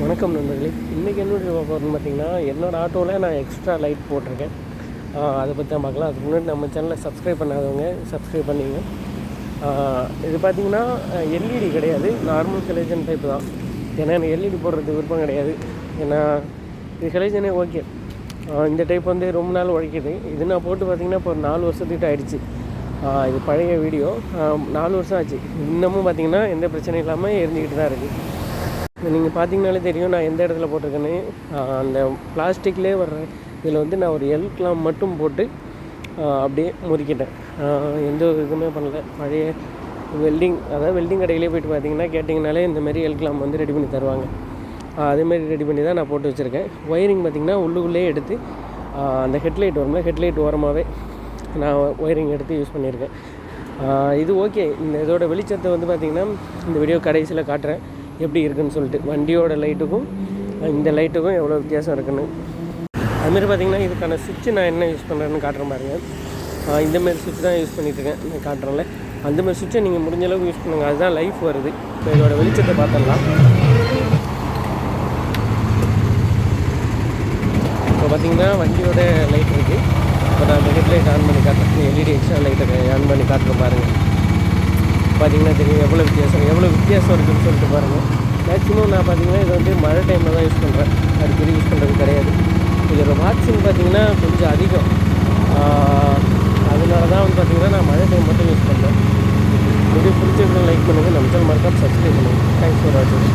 வணக்கம் நண்பர்களே. இன்றைக்கி என்ன வீடியோ பார்க்கணும்னு பார்த்தீங்கன்னா, என்னோடய ஆட்டோவில் நான் எக்ஸ்ட்ரா லைட் போட்டிருக்கேன். அதை பற்றி தான் பார்க்கலாம். அதுக்கு முன்னாடி நம்ம சேனலை சப்ஸ்கிரைப் பண்ணாதவங்க சப்ஸ்கிரைப் பண்ணிங்க. இது பார்த்திங்கன்னா எல்இடி கிடையாது, நார்மல் ஹெலோஜன் டைப் தான். ஏன்னா எனக்கு எல்இடி போடுறது விருப்பம் கிடையாது. ஏன்னா இது ஹெலோஜனே ஓகே. இந்த டைப் வந்து ரொம்ப நாள் உழைக்கிது. இது நான் போட்டு பார்த்திங்கன்னா இப்போ 4 வருஷத்துக்கிட்ட ஆகிடுச்சு. இது பழைய வீடியோ, 4 வருஷம் ஆச்சு. இன்னமும் பார்த்திங்கன்னா எந்த பிரச்சனையும் இல்லாமல் எரிஞ்சிக்கிட்டு தான் இருக்குது. நீங்கள் பார்த்தீங்கனாலே தெரியும் நான் எந்த இடத்துல போட்டிருக்கேன்னு. அந்த பிளாஸ்டிக்லேயே வர்ற இதில் வந்து நான் ஒரு எல்க்லாம் மட்டும் போட்டு அப்படியே முறிக்கிட்டேன். எந்த ஒரு இதுவுமே பண்ணல. பழைய வெல்டிங் கடையிலே போய்ட்டு பார்த்தீங்கன்னா கேட்டிங்கனாலே இந்தமாரி எல்க்லாம் வந்து ரெடி பண்ணி தருவாங்க. அதேமாரி ரெடி பண்ணி தான் நான் போட்டு வச்சுருக்கேன். ஒயரிங் பார்த்திங்கன்னா உள்ளுக்குள்ளேயே எடுத்து அந்த ஹெட்லைட் வரும்போது ஹெட்லைட் ஓரமாகவே நான் ஒயரிங் எடுத்து யூஸ் பண்ணியிருக்கேன். இது ஓகே. இந்த இதோட வெளிச்சத்தை வந்து பார்த்திங்கன்னா இந்த வீடியோ கடைசியில் காட்டுறேன் எப்படி இருக்குதுன்னு சொல்லிட்டு. வண்டியோட லைட்டுக்கும் இந்த லைட்டுக்கும் எவ்வளோ வித்தியாசம் இருக்குன்னு. அதுமாரி பார்த்திங்கன்னா இதுக்கான சுவிட்சு நான் என்ன யூஸ் பண்ணுறேன்னு காட்டுறேன் பாருங்கள். இந்தமாரி சுவிட்ச் தான் யூஸ் பண்ணிகிட்ருக்கேன். நான் காட்டுறேன்ல, அந்தமாதிரி சுவிட்சை நீங்கள் முடிஞ்ச அளவுக்கு யூஸ் பண்ணுங்கள். அதுதான் லைஃப் வருது. இப்போ இதோட வெளிச்சத்தை பார்த்துடலாம். இப்போ பார்த்திங்கன்னா வண்டியோட லைட் இருக்குது. இப்போ நான் அந்த ஹெட்லைட் ஆன் பண்ணி காட்டுறேன். எல்இடி எக்ஸ்ட்ரா லைட்டை ஆன் பண்ணி காட்டுறேன் பாருங்கள். பார்த்திங்கன்னா தெரியும் எவ்வளோ வித்தியாசம் இருக்குதுன்னு சொல்லிட்டு பாருங்கள். மேக்ஸிமம் நான் பார்த்திங்கன்னா இது வந்து மழை டைமில் தான் யூஸ் பண்ணுறேன். அடிக்கடி யூஸ் பண்ணுறது கிடையாது. இதோட வாட்சிங் பார்த்திங்கன்னா கொஞ்சம் அதிகம். அதனால தான் வந்து பார்த்திங்கன்னா நான் மழை டைம் மட்டும் யூஸ் பண்ணுறேன். வீடியோ பிடிச்சிருந்தா லைக் பண்ணுங்கள். நம்ம சேனல் மறக்காம சப்ஸ்கிரைப் பண்ணுங்கள். தேங்க்ஸ் ஃபார் வாட்சிங்.